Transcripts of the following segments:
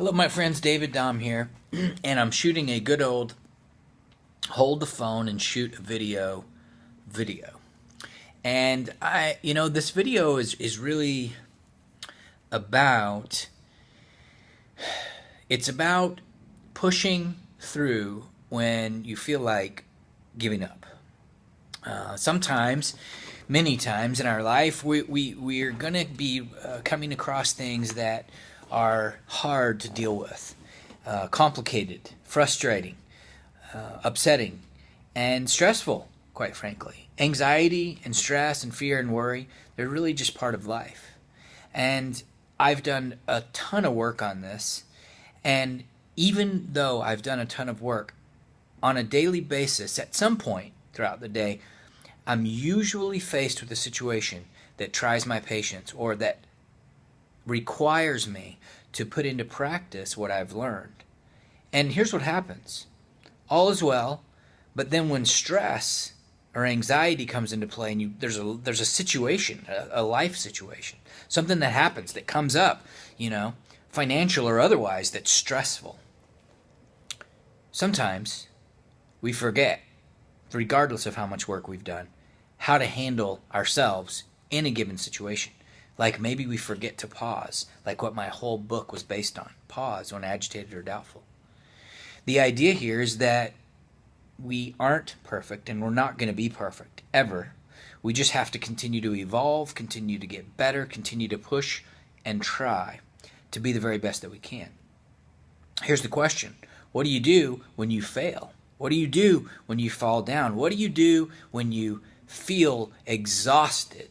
Hello, my friends. David Dom here, and I'm shooting a good old hold the phone and shoot a video. And this video is really about it's about pushing through when you feel like giving up. Sometimes, many times in our life, we're going to be coming across things that are hard to deal with, complicated, frustrating, upsetting, and stressful, quite frankly. Anxiety and stress and fear and worry, they're really just part of life. And I've done a ton of work on this, and even though I've done a ton of work on a daily basis, at some point throughout the day, I'm usually faced with a situation that tries my patience or that requires me to put into practice what I've learned. And here's what happens. All is well, but then when stress or anxiety comes into play and there's a situation, a life situation, something that happens that comes up, financial or otherwise, that's stressful. Sometimes we forget, regardless of how much work we've done, how to handle ourselves in a given situation. Like maybe we forget to pause, like what my whole book was based on. Pause when agitated or doubtful. The idea here is that we aren't perfect and we're not going to be perfect, ever. We just have to continue to evolve, continue to get better, continue to push and try to be the very best that we can. Here's the question. What do you do when you fail? What do you do when you fall down? What do you do when you feel exhausted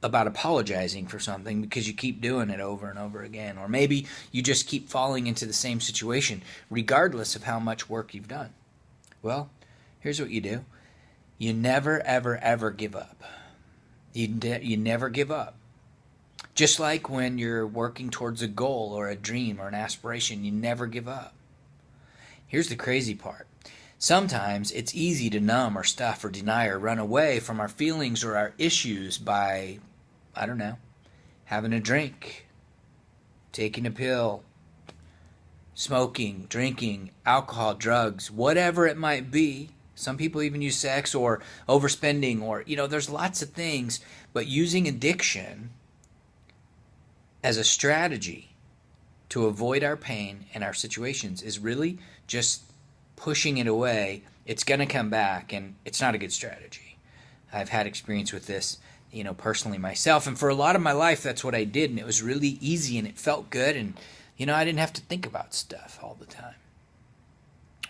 about apologizing for something because you keep doing it over and over again? Or maybe you just keep falling into the same situation regardless of how much work you've done. Well, here's what you do. You never, ever, ever give up. You never give up. Just like when you're working towards a goal or a dream or an aspiration, you never give up. Here's the crazy part. Sometimes it's easy to numb or stuff or deny or run away from our feelings or our issues by, having a drink, taking a pill, smoking, drinking, alcohol, drugs, whatever it might be. Some people even use sex or overspending or, there's lots of things. But using addiction as a strategy to avoid our pain and our situations is really just pushing it away. It's going to come back, and it's not a good strategy. I've had experience with this, personally myself, and for a lot of my life, that's what I did, and it was really easy, and it felt good, and, I didn't have to think about stuff all the time.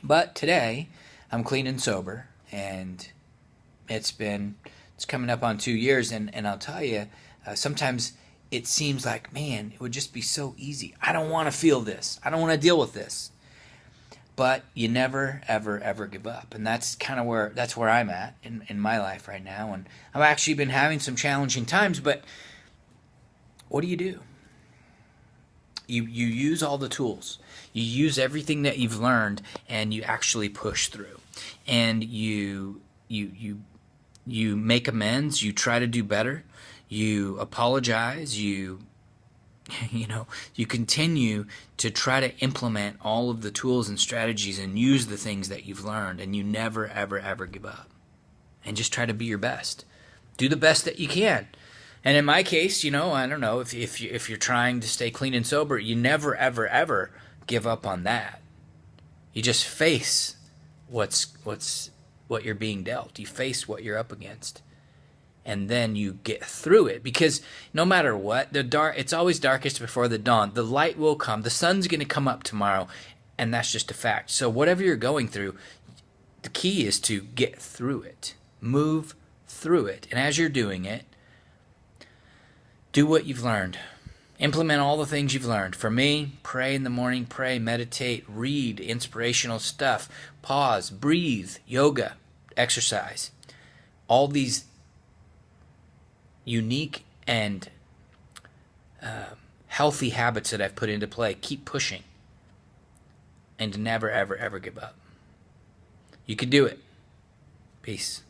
But today, I'm clean and sober, and it's coming up on 2 years, and I'll tell you, sometimes it seems like, man, it would just be so easy. I don't want to feel this. I don't want to deal with this. But you never, ever, ever give up. And that's where I'm at in my life right now. And I've actually been having some challenging times, but what do? You use all the tools. You use everything that you've learned, and you actually push through. And you make amends, you try to do better, you apologize, you continue to try to implement all of the tools and strategies and use the things that you've learned, and you never, ever, ever give up. And just try to be your best. Do the best that you can. And in my case, I don't know, if you're trying to stay clean and sober, you never, ever, ever give up on that. You just face what you're being dealt. You face what you're up against. And then you get through it, because no matter what, it's always darkest before the dawn. The light will come. The sun's going to come up tomorrow, and that's just a fact. So whatever you're going through, the key is to get through it. Move through it. And as you're doing it, do what you've learned. Implement all the things you've learned. For me, pray in the morning, pray, meditate, read inspirational stuff, pause, breathe, yoga, exercise. All these unique and healthy habits that I've put into play. Keep pushing, and to never, ever, ever give up. You can do it. Peace.